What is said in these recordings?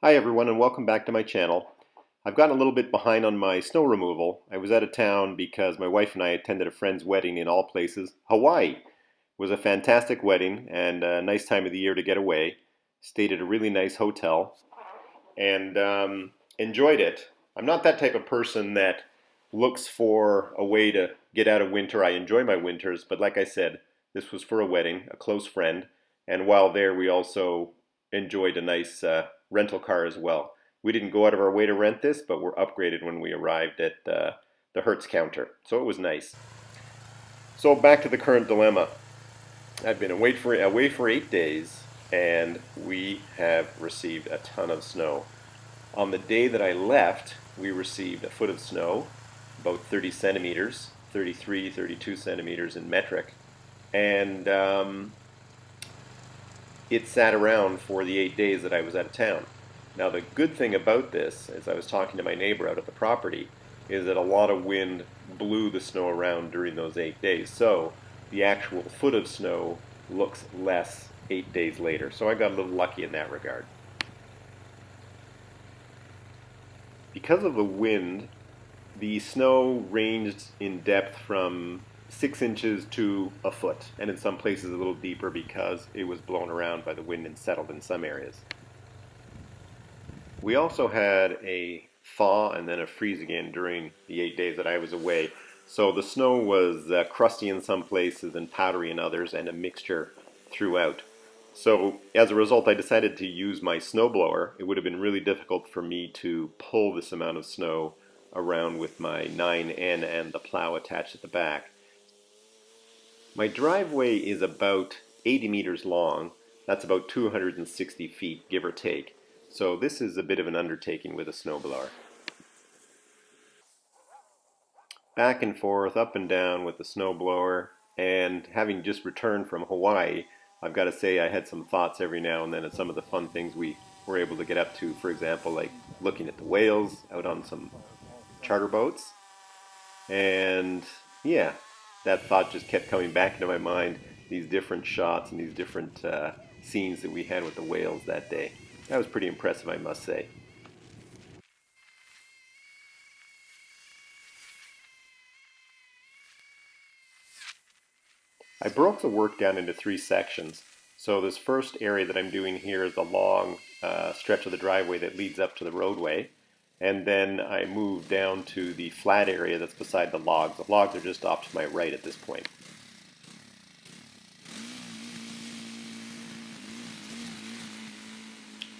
Hi everyone and welcome back to my channel. I've gotten a little bit behind on my snow removal. I was out of town because my wife and I attended a friend's wedding in all places, Hawaii. It was a fantastic wedding and a nice time of the year to get away. Stayed at a really nice hotel and enjoyed it. I'm not that type of person that looks for a way to get out of winter. I enjoy my winters, but like I said, this was for a wedding, a close friend, and while there we also enjoyed a nice rental car as well. We didn't go out of our way to rent this, but were upgraded when we arrived at the Hertz counter, so it was nice. So back to the current dilemma. I've been away for 8 days, and we have received a ton of snow. On the day that I left, we received a foot of snow, about 30 centimeters, 33, 32 centimeters in metric, and it sat around for the 8 days that I was out of town. Now the good thing about this, as I was talking to my neighbor out at the property, is that a lot of wind blew the snow around during those 8 days. So the actual foot of snow looks less 8 days later. So I got a little lucky in that regard. Because of the wind, the snow ranged in depth from 6 inches to a foot, and in some places a little deeper because it was blown around by the wind and settled in some areas. We also had a thaw and then a freeze again during the 8 days that I was away. So the snow was crusty in some places and powdery in others, and a mixture throughout. So as a result, I decided to use my snowblower. It would have been really difficult for me to pull this amount of snow around with my 9N and the plow attached at the back. My driveway is about 80 meters long. That's about 260 feet, give or take. So this is a bit of an undertaking with a snowblower. Back and forth, up and down with the snowblower, and having just returned from Hawaii, I've got to say I had some thoughts every now and then of some of the fun things we were able to get up to. For example, like looking at the whales out on some charter boats. And yeah, that thought just kept coming back into my mind, these different shots and these different scenes that we had with the whales that day. That was pretty impressive, I must say. I broke the work down into 3 sections. So this first area that I'm doing here is the long stretch of the driveway that leads up to the roadway. And then I move down to the flat area that's beside the logs. The logs are just off to my right at this point.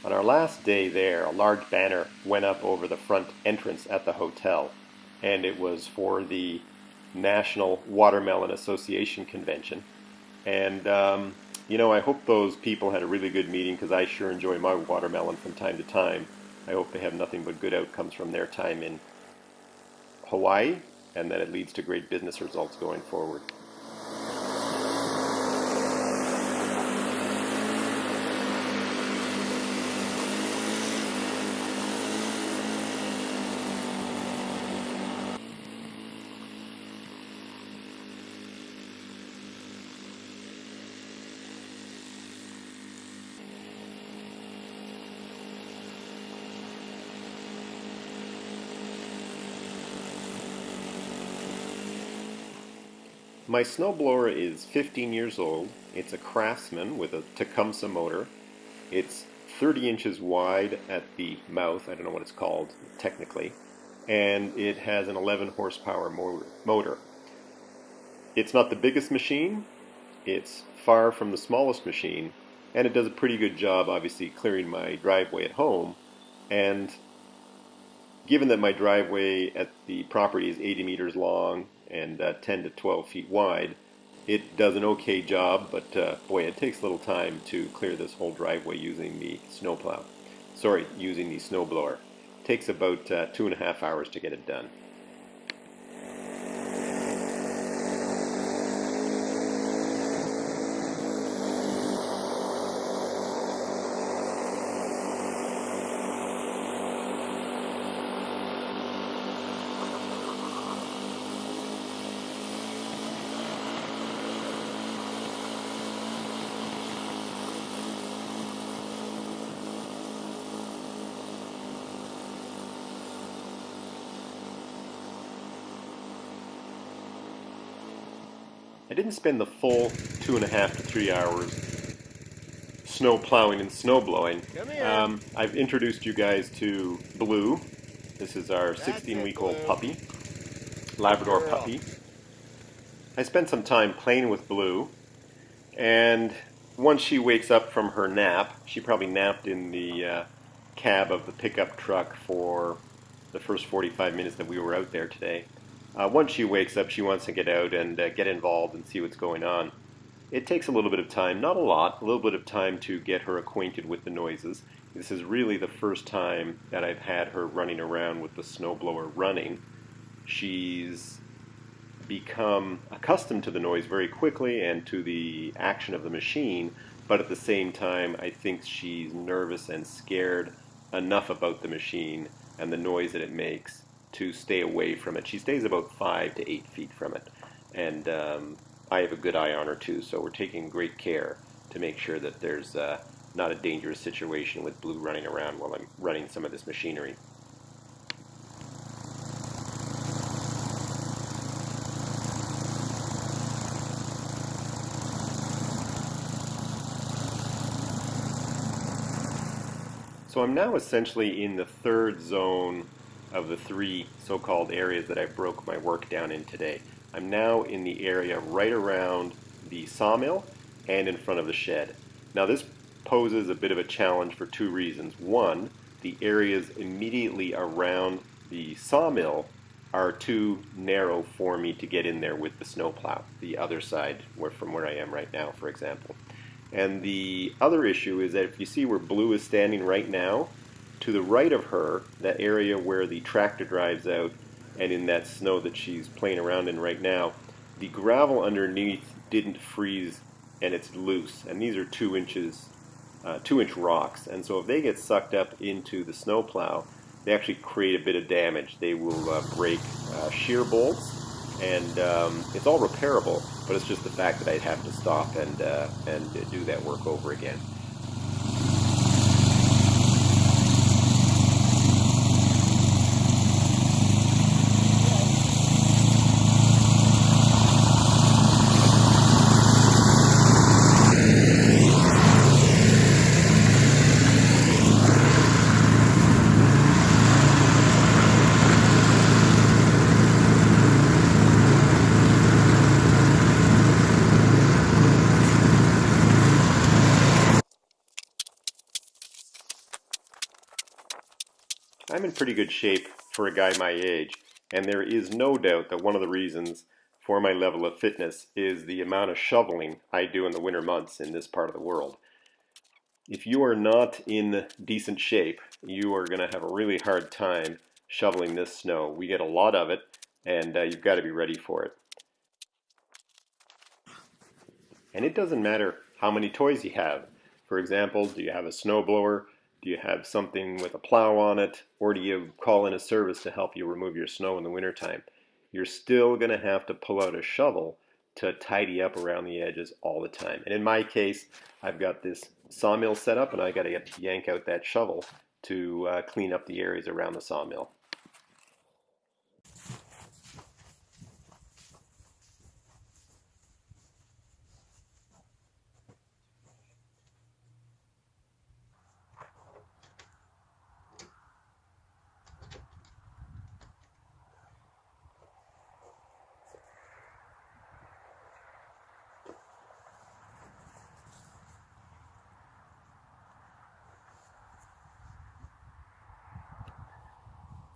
On our last day there, a large banner went up over the front entrance at the hotel, and it was for the National Watermelon Association Convention. And, I hope those people had a really good meeting, because I sure enjoy my watermelon from time to time. I hope they have nothing but good outcomes from their time in Hawaii, and that it leads to great business results going forward. My snowblower is 15 years old. It's a Craftsman with a Tecumseh motor. It's 30 inches wide at the mouth, I don't know what it's called technically, and it has an 11 horsepower motor. It's not the biggest machine, it's far from the smallest machine, and it does a pretty good job obviously clearing my driveway at home. And given that my driveway at the property is 80 meters long and 10 to 12 feet wide, it does an okay job, but boy, it takes a little time to clear this whole driveway using the using the snowblower. It takes about 2.5 hours to get it done. I didn't spend the full 2.5 to 3 hours snow plowing and snow blowing. I've introduced you guys to Blue. This is our 16-week-old puppy, Labrador puppy. I spent some time playing with Blue, and once she wakes up from her nap, she probably napped in the cab of the pickup truck for the first 45 minutes that we were out there today. Once she wakes up, she wants to get out and get involved and see what's going on. It takes a little bit of time, not a lot, a little bit of time to get her acquainted with the noises. This is really the first time that I've had her running around with the snowblower running. She's become accustomed to the noise very quickly and to the action of the machine, but at the same time I think she's nervous and scared enough about the machine and the noise that it makes to stay away from it. She stays about 5 to 8 feet from it, and I have a good eye on her too, so we're taking great care to make sure that there's not a dangerous situation with Blue running around while I'm running some of this machinery. So I'm now essentially in the third zone of the 3 so-called areas that I broke my work down in today. I'm now in the area right around the sawmill and in front of the shed. Now this poses a bit of a challenge for 2 reasons. One, the areas immediately around the sawmill are too narrow for me to get in there with the snowplow, the other side from where I am right now, for example. And the other issue is that if you see where Blue is standing right now, to the right of her, that area where the tractor drives out, and in that snow that she's playing around in right now, the gravel underneath didn't freeze and it's loose. And these are 2-inch rocks. And so if they get sucked up into the snowplow, they actually create a bit of damage. They will break shear bolts, and it's all repairable, but it's just the fact that I'd have to stop and do that work over again. I'm in pretty good shape for a guy my age, and there is no doubt that one of the reasons for my level of fitness is the amount of shoveling I do in the winter months in this part of the world. If you are not in decent shape, you are going to have a really hard time shoveling this snow. We get a lot of it, and you've got to be ready for it. And it doesn't matter how many toys you have. For example, do you have a snowblower? Do you have something with a plow on it? Or do you call in a service to help you remove your snow in the wintertime? You're still going to have to pull out a shovel to tidy up around the edges all the time. And in my case, I've got this sawmill set up, and I got to yank out that shovel to clean up the areas around the sawmill.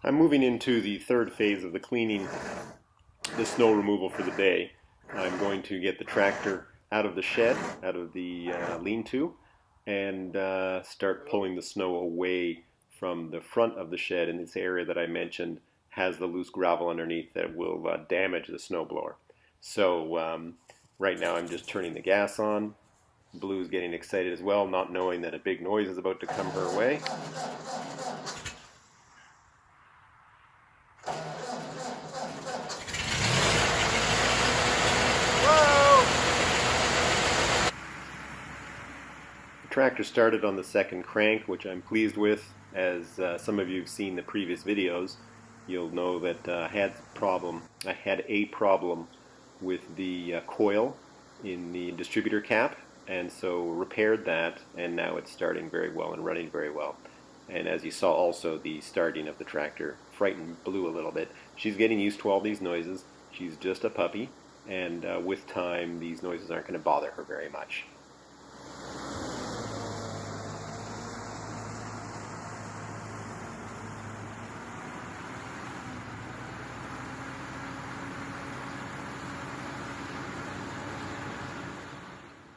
I'm moving into the third phase of the cleaning, the snow removal for the day. I'm going to get the tractor out of the shed, out of the lean-to, and start pulling the snow away from the front of the shed in this area that I mentioned has the loose gravel underneath that will damage the snowblower. So right now I'm just turning the gas on. Blue's getting excited as well, not knowing that a big noise is about to come her way. Tractor started on the second crank, which I'm pleased with. As some of you have seen the previous videos, you'll know that I had a problem with the coil in the distributor cap, and so repaired that, and now it's starting very well and running very well. And as you saw also, the starting of the tractor frightened Blue a little bit. She's getting used to all these noises. She's just a puppy, and with time these noises aren't going to bother her very much.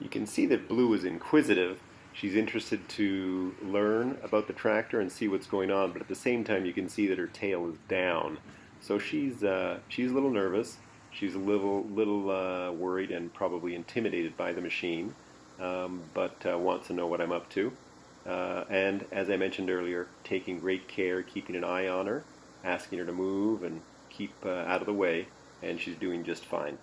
You can see that Blue is inquisitive. She's interested to learn about the tractor and see what's going on, but at the same time you can see that her tail is down. So she's a little nervous. She's a little worried and probably intimidated by the machine, but wants to know what I'm up to. And as I mentioned earlier, taking great care, keeping an eye on her, asking her to move and keep out of the way, and she's doing just fine.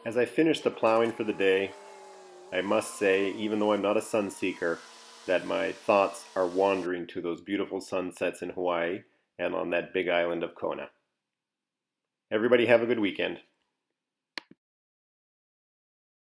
As I finish the plowing for the day, I must say, even though I'm not a sun seeker, that my thoughts are wandering to those beautiful sunsets in Hawaii and on that big island of Kona. Everybody have a good weekend.